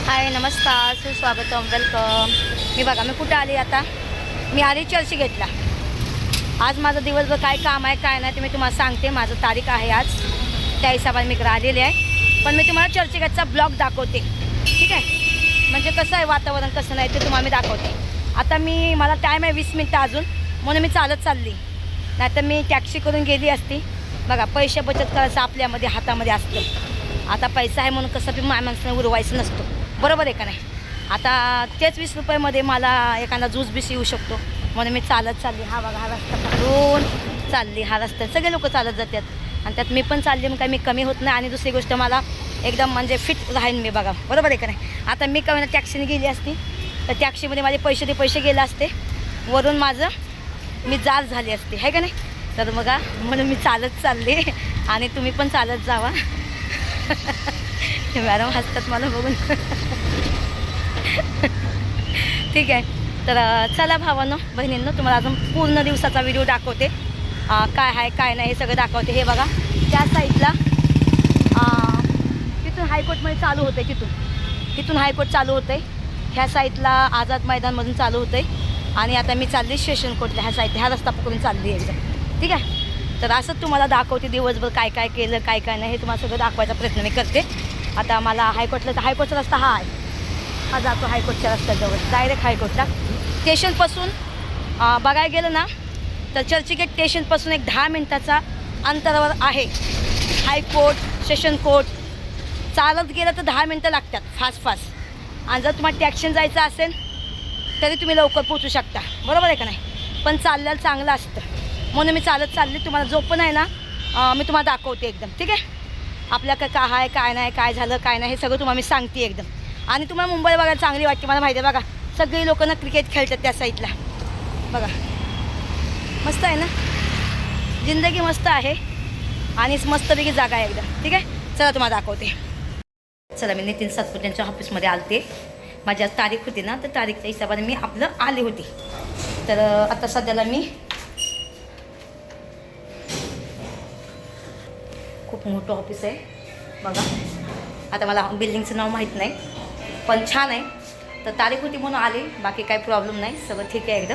हाय नमस्कार, सुस्वागतम, वेलकम. मी कुठे आली आता. मी आली चर्चगेटला. आज माझा दिवसभर काय काम आहे काय नाही ते मी तुम्हाला सांगते. माझं तारीख आहे आज, त्या हिशोबाने मी इकडे आलेली आहे. पण मी तुम्हाला चर्चगेटचा ब्लॉग दाखवते, ठीक आहे. म्हणजे कसं आहे वातावरण कसं नाही ते तुम्हाला मी दाखवते. आता मला टाईम आहे 20 मिनटं अजून, म्हणून मी चालत चालली. नाहीतर मी टॅक्सी करून गेली असती. बघा, पैसे बचत करायचं आपल्यामध्ये हातामध्ये असतं. आता पैसा आहे म्हणून कसं बी माणसानं उरवायचं नसतो, बरोबर आहे का नाही. आता तेच 20 रुपयामध्ये मला एखादा ज्यूस बीस येऊ शकतो, म्हणून मी चालत चालली. हा बघा, हा रस्ता पकडून चालली. हा रस्ता सगळे लोक चालत जातात आणि त्यात मी पण चालली. मग काय मी कमी होत नाही. आणि दुसरी गोष्ट मला एकदम म्हणजे फिट राहीन मी, बघा बरोबर आहे का नाही. आता मी कमी टॅक्सीने गेली असती तर टॅक्सीमध्ये माझे पैसे गेले असते, वरून मी जाल झाली असते, आहे का नाही. तर बघा, म्हणून मी चालत चालली आणि तुम्ही पण चालत जावा. मॅडम हसतात मला बघून. ठीक आहे. तर चला भावांनो बहिणींनो, तुम्हाला अजून पूर्ण दिवसाचा व्हिडिओ दाखवते. काय आहे काय नाही हे सगळं दाखवते. हे बघा, त्या साईडला तिथून हायकोर्टमध्ये चालू होतं आहे. तिथून हायकोर्ट चालू होतं आहे. ह्या साईडला आझाद मैदानमधून चालू होतं आहे. आणि आता मी चालली स्टेशन कोर्टला. ह्या साईडला ह्या रस्ता पकडून चालली एकदम, ठीक आहे. तर असंच तुम्हाला दाखवते दिवसभर काय काय केलं काय काय नाही हे तुम्हाला सगळं दाखवायचा प्रयत्न मी करते. आता मला हायकोर्टचा रस्ता हा आहे. हा जातो हायकोर्टच्या रस्त्याजवळ, डायरेक्ट हायकोर्टला. स्टेशनपासून बघायला गेलं ना तर चर्चगेट स्टेशनपासून एक 10 मिनटाचा अंतरावर आहे हायकोर्ट, सेशन कोर्ट. चालत गेलं तर 10 मिनटं लागतात फास्ट. आणि जर तुम्हाला टॅक्सीने जायचं असेल तरी तुम्ही लवकर पोहोचू शकता, बरोबर आहे का नाही. पण चालल्याला चांगलं असतं, म्हणून मी चालत चालली. तुम्हाला जो पण आहे ना मी तुम्हाला दाखवते एकदम, ठीक आहे. आपल्या काय आहे काय नाही, काय झालं काय नाही हे सगळं तुम्हाला मी सांगते एकदम. आणि तुम्हाला मुंबई बघायला चांगली वाटते मला माहिती आहे. बघा, सगळी लोकांना क्रिकेट खेळतात त्या साईडला. बघा, मस्त आहे ना, जिंदगी मस्त आहे आणि मस्तपैकी जागा आहे एकदम, ठीक आहे. चला तुम्हाला दाखवते. चला, मी नितीन सातपुतेंच्या ऑफिसमध्ये आलते. माझी आज तारीख होती ना, तर तारीखच्या हिशोबाने मी आले होते. तर आता सध्याला मी खूप मोठं ऑफिस आहे बघा. आता मला बिल्डिंगचं नाव माहीत नाही, पण छान आहे. तर तारीख होती म्हणून आली, बाकी काही प्रॉब्लेम नाही, सगळं ठीक आहे एकदम.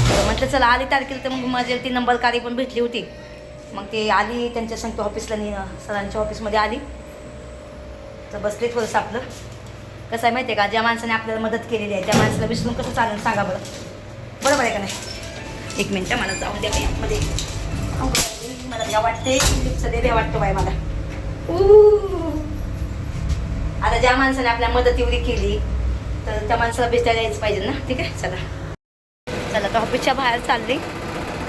तर म्हटलं चला आली तारखेला, तर मग माझी ती नंबरकारी पण भेटली होती. मग ते आली त्यांच्या संगती ऑफिसला, सरांच्या ऑफिसमध्ये आली. तर बसले थोडंसं. आपलं कसं आहे माहिती आहे का, ज्या माणसाने आपल्याला मदत केलेली आहे त्या माणसाला विसरून कसं चालेल सांगा बरं, बरोबर आहे का नाही. 1 मिनटं मला जाऊन द्या आतमध्ये. मला द्या वाटते लिप्समध्ये द्या वाटतं बाय मला. आता ज्या माणसाने आपल्या मदत एवढी केली तर त्या माणसाला भेटायला यायच पाहिजे ना, ठीक आहे. चला तर ऑफिसच्या बाहेर चालली.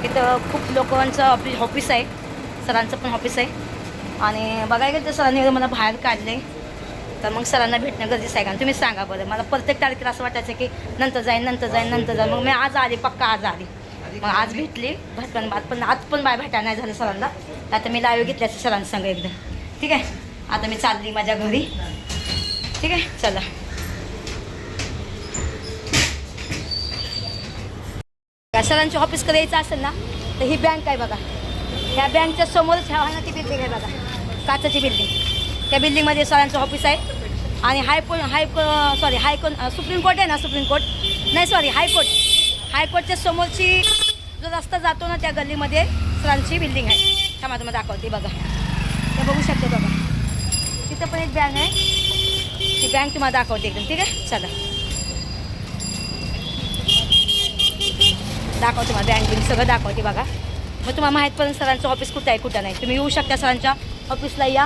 तिथं खूप लोकांचं ऑफिस आहे, सरांचं पण ऑफिस आहे. आणि बघायला गेलं तर सरांनी मला बाहेर काढले, तर मग सरांना भेटणं गरजेचं आहे का. तुम्ही सांगा बरं. मला प्रत्येक तारखेला असं वाटायचं की नंतर जाईन. मग मी आज आली, पक्का आज आली. मग आज भेटली पण आज पण भेटायला नाही झालं सरांना. आता मी लाईव्ह घेतल्याचं सरांना सांगा एकदम, ठीक आहे. आता मी चालली माझ्या घरी, ठीक आहे. चला, सरांच्या ऑफिसकडे यायचं असेल ना तर ही बँक आहे बघा. ह्या बँकच्या समोरच ह्या ती बिल्डिंग आहे बघा, काचाची बिल्डिंग. त्या बिल्डिंगमध्ये सरांचं ऑफिस आहे. आणि सुप्रीम कोर्ट आहे ना, हायकोर्टच्या समोरची जो रस्ता जातो ना त्या गल्लीमध्ये सरांची बिल्डिंग आहे. थांबा तुम्हाला दाखवते बघा, ते बघू शकते बघा. तिथं पण एक बँक आहे, ती बँक तुम्हाला दाखवते एकदम, ठीक आहे. चला दाखवते मला बँक सगळं दाखवते बघा. मग तुम्हाला माहीत पण सरांचं ऑफिस कुठं आहे कुठं नाही. तुम्ही येऊ शकता सरांच्या ऑफिसला, या.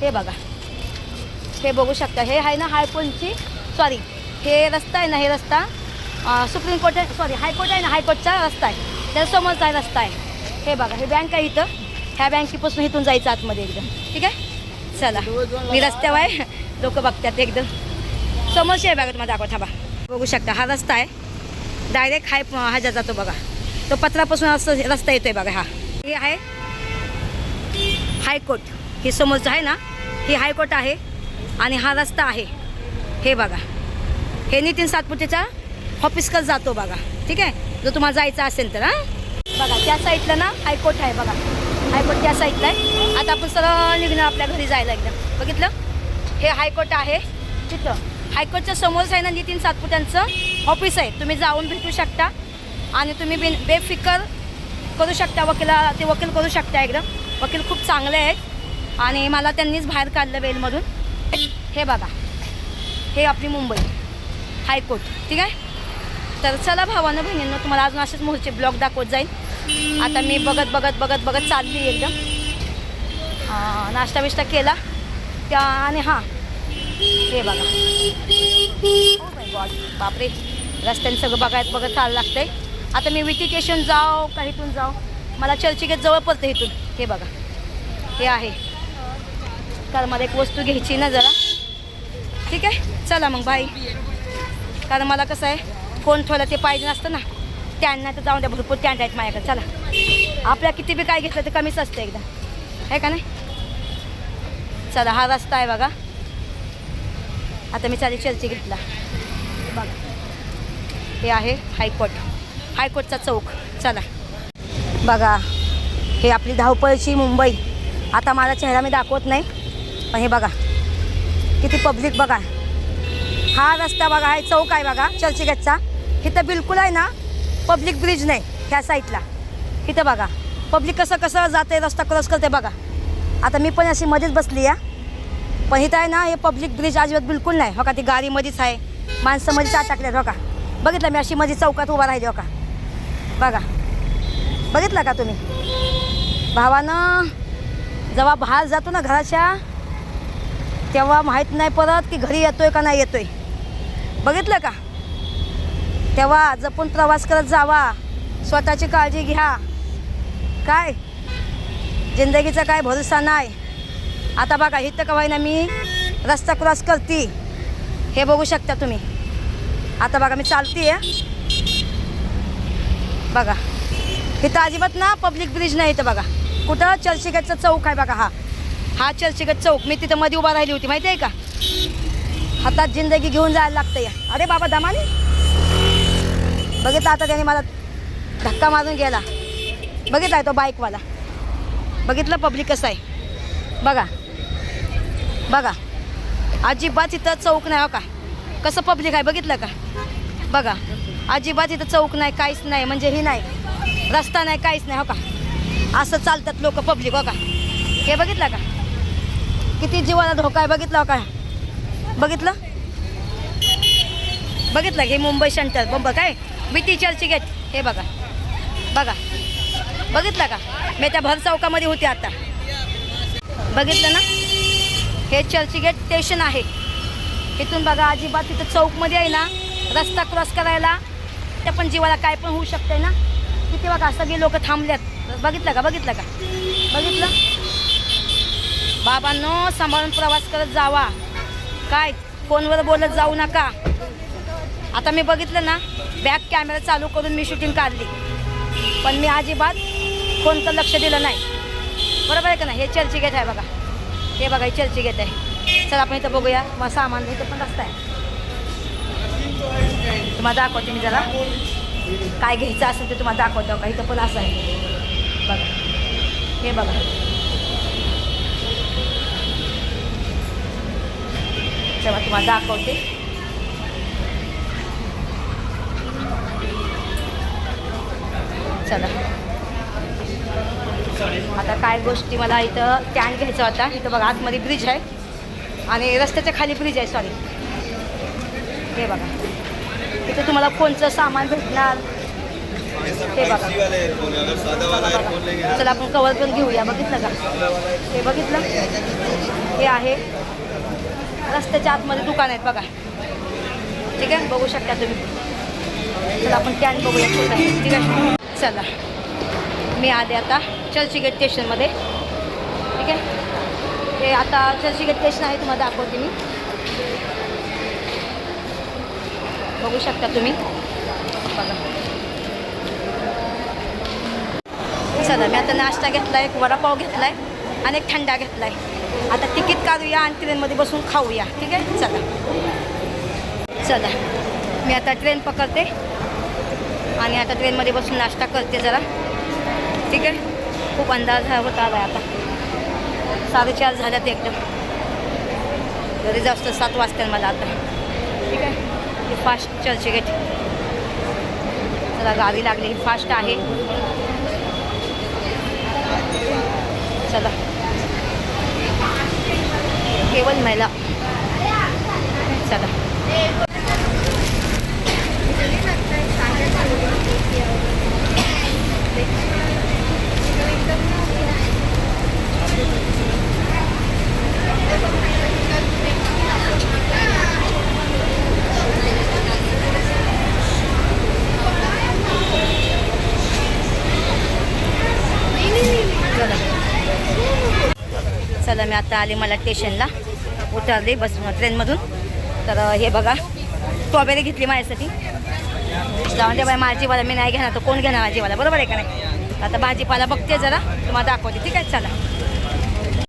हे बघा, हे बघू शकता. हे आहे ना हायकोर्टची हे रस्ता आहे ना, हे रस्ता सुप्रीम कोर्ट हायकोर्ट आहे ना, हायकोर्टचा रस्ता आहे, त्यासमोरचा रस्ता आहे. हे बघा, हे बँक आहे इथं. ह्या बँकेपासून इथून जायचं आतमध्ये एकदम, ठीक आहे. चला, मी रस्त्यावर आहे, लोक बघतात एकदम. समोरची आहे बघा, तुम्हाला दाखवता बघा. बघू शकता हा रस्ता आहे, डायरेक्ट ह्याच्या जातो बघा. तो पत्रापासून रस्ता येतोय बघा. हा हे आहे हायकोर्ट. हे समोरचं आहे ना, हे हायकोर्ट आहे. आणि हा रस्ता आहे हे बघा. हे नितीन सातपुतेच्या ऑफिसकडे जातो बघा, ठीक आहे. जर तुम्हाला जायचं असेल तर बघा, त्या साईडला ना हायकोर्ट आहे बघा. हायकोर्ट त्या साईडला आहे. आता आपण सरळ निघणार आपल्या घरी जायला एकदम. बघितलं, हे हायकोर्ट आहे तिथं. हायकोर्टच्या समोरच आहे ना नितीन सातपुत्यांचं ऑफिस आहे. तुम्ही जाऊन भेटू शकता आणि तुम्ही बेफिकर करू शकता ते वकील करू शकता. एकदम वकील खूप चांगले आहेत आणि मला त्यांनीच बाहेर काढलं बेलमधून. हे बघा, हे आपली मुंबई हायकोर्ट. ठीक आहे. तर चला भावानं बहिणींनो, तुम्हाला अजून असेच मोहचे ब्लॉग दाखवत जाईल. आता मी बघत चालली एकदम. नाश्ता बिष्टा केला त्या आणि हां हे बघा. ओ माय गॉड, बापरे, रस्त्याने सगळं बघत चालायला लागतंय. आता मी विटी स्टेशन जाऊ का इथून जाऊ, मला चर्चगेट जवळ पडतं इथून. हे बघा, हे आहे. कारण मला एक वस्तू घ्यायची ना जरा. ठीक आहे, चला मग बाय. कारण मला कसं आहे, फोन ठेवला ते पाहिजे नसतं ना. त्यांना तर जाऊन द्या, भरपूर टॅन्ट आहेत माझ्याकडे. चला, आपल्या किती बी काय घेतलं तर कमीच असतं एकदा, आहे का नाही. चला, हा रस्ता आहे बघा. आता मी चालेल चर्चगेटला. बघा, हे आहे हायकोर्टचा चौक. चला बघा, हे आपली धावपळीची मुंबई. आता माझा चेहरा मी दाखवत नाही, पण हे बघा किती पब्लिक. बघा हा रस्ता बघा, हे चौक आहे बघा चर्चगेटचा. इथं बिलकुल आहे ना पब्लिक ब्रिज नाही ह्या साईडला. इथं बघा पब्लिक कसं जाते, रस्ता क्रॉस करते बघा. आता मी पण अशी मध्येच बसली आहे, पण इथं आहे ना हे पब्लिक ब्रिज अजिबात बिलकुल नाही. हो का, ती गाडीमध्येच आहे, माणसं मध्येच टाकल्यात. हो का, बघितलं मी अशी मध्ये चौकात उभा राहिली. हो का, बघा, बघितलं का तुम्ही. भावानं जेव्हा बाहेर जातो ना घराच्या, तेव्हा माहीत नाही परत की घरी येतोय का नाही येतोय. बघितलं का. तेव्हा जपून प्रवास करत जावा, स्वतःची काळजी घ्या. काय जिंदगीचा काय भरोसा नाही. आता बघा इथं का ना मी रस्ता क्रॉस करते, हे बघू शकता तुम्ही. आता बघा मी चालते आहे. बघा इथं अजिबात ना पब्लिक ब्रिज नाही. इथं बघा कुठं चर्चगेटचा चौक आहे बघा. हा चर्चगेट चौक. मी तिथं मध्ये उभा राहिली होती माहिती आहे का. हातात जिंदगी घेऊन जायला लागतं या. अरे बाबा दमाने, बघितलं आता त्याने मला धक्का मारून गेला. बघितला आहे तो बाईकवाला. बघितलं पब्लिक कसं आहे बघा. बघा अजिबात इथं चौक नाही. हो का, कसं पब्लिक आहे बघितलं का. बघा अजिबात इथं चौक नाही, काहीच नाही. म्हणजे ही नाही, रस्ता नाही, काहीच नाही. हो का, असं चालतात लोक पब्लिक. हो का, हे बघितलं का किती जीवाला धोका आहे. बघितलं हो का, बघितलं हे मुंबई सेंटर काय विटी चर्चगेट. हे बघा बघितलं का. मी त्या भर चौकामध्ये होते आता. बघितलं ना, हे चर्चगेट स्टेशन आहे. इथून बघा अजिबात तिथं चौकमध्ये आहे ना रस्ता क्रॉस करायला त्या पण जीवाला काय पण होऊ शकतंय ना. किती बघा सगळे लोक थांबल्यात. बघितलं का. बघितलं बाबांनो, सांभाळून प्रवास करत जावा. काय फोनवर बोलत जाऊ नका. आता मी बघितलं ना, बॅक कॅमेरा चालू करून मी शूटिंग काढली, पण मी अजिबात कोणतं लक्ष दिलं नाही. बरोबर आहे का नाही. हे चर्चगेट आहे बघा. हे बघा हे चर्चगेट आहे. चला आपण इथं बघूया. मग सामान इथं पण रस्ता आहे. तुम्हाला दाखवते मी जरा काय घ्यायचं असेल ते तुम्हाला दाखवतो का. इथं पण असं आहे बघा. हे बघा तेव्हा तुम्हाला दाखवते. चला आता काय गोष्टी मला इथं टॅन घ्यायचा होता. इथं बघा आतमध्ये ब्रिज आहे आणि रस्त्याच्या खाली ब्रिज आहे. सॉरी, हे बघा इथं तुम्हाला फोनचं सामान भेटणार. हे बघा चला आपण कवर पण घेऊया. बघितलं का. हे बघितलं, हे आहे रस्त्याच्या आतमध्ये दुकान आहेत बघा. ठीक आहे, बघू शकता तुम्ही. चला आपण कॅन बघूया छोटा. ठीक आहे, चला मी आले आता चर्चगेट स्टेशनमध्ये. ठीक आहे, हे आता चर्चगेट स्टेशन आहे, तुम्हाला दाखवते मी. बघू शकता तुम्ही. बघा चला मी आता नाश्ता घेतला आहे, एक वडापाव घेतला आहे आणि एक थंडा घेतला आहे. आता तिकीट काढूया आणि ट्रेनमध्ये बसून खाऊया. ठीक आहे, चला मी आता ट्रेन पकडते आणि आता ट्रेनमध्ये बसून नाश्ता करते जरा. ठीक आहे, खूप अंदाज होत आला आहे. आता 4:30 झाल्यात एकदम. घरी जास्त 7 वाजता मला आता. ठीक आहे. ही फास्ट चर्चगेट. चला गावी लागली, ही फास्ट आहे. चला केवळ महिला. चला चला मी आता आले मला स्टेशनला, उतरले बस ट्रेनमधून. तर हे बघा स्ट्रॉबेरी घेतली माझ्यासाठी. जाऊन दे बाई, भाजीपाला मी नाही घेणार तर कोण घेणार भाजीपाला, बरोबर आहे का नाही. आता भाजीपाला बघते जरा, तुम्हाला दाखवते. ठीक आहे चला.